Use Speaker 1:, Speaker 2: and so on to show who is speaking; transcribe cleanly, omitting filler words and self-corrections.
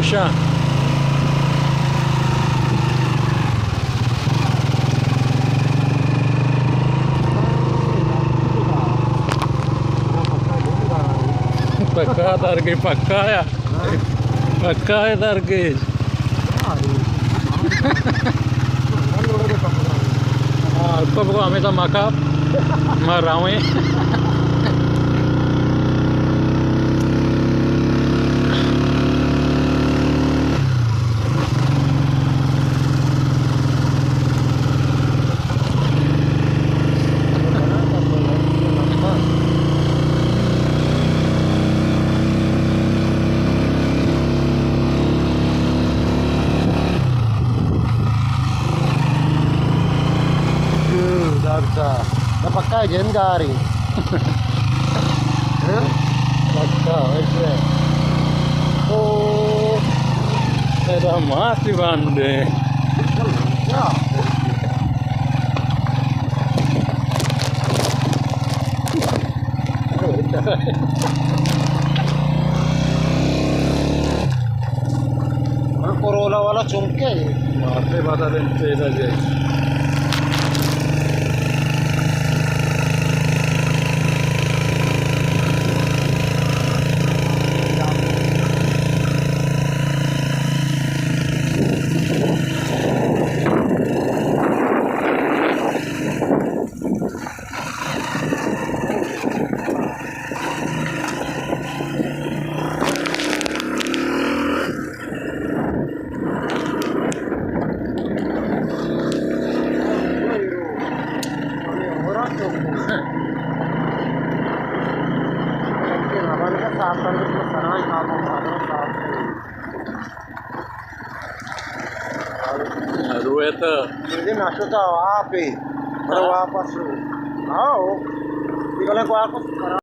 Speaker 1: Malaysia. Pekka targi, pekka ya. Pekka ya targi. Kau bukan kami tak makap, marawi.
Speaker 2: पक्का है जैन का आ रही
Speaker 1: Pekka, wajah. Oh, ada masih bande.
Speaker 2: Corona वाला चौंके
Speaker 1: Maaf, bata din saja. Rueta.
Speaker 2: Jadi masuk tahu apa? Berapa pas? Oh, di kalau aku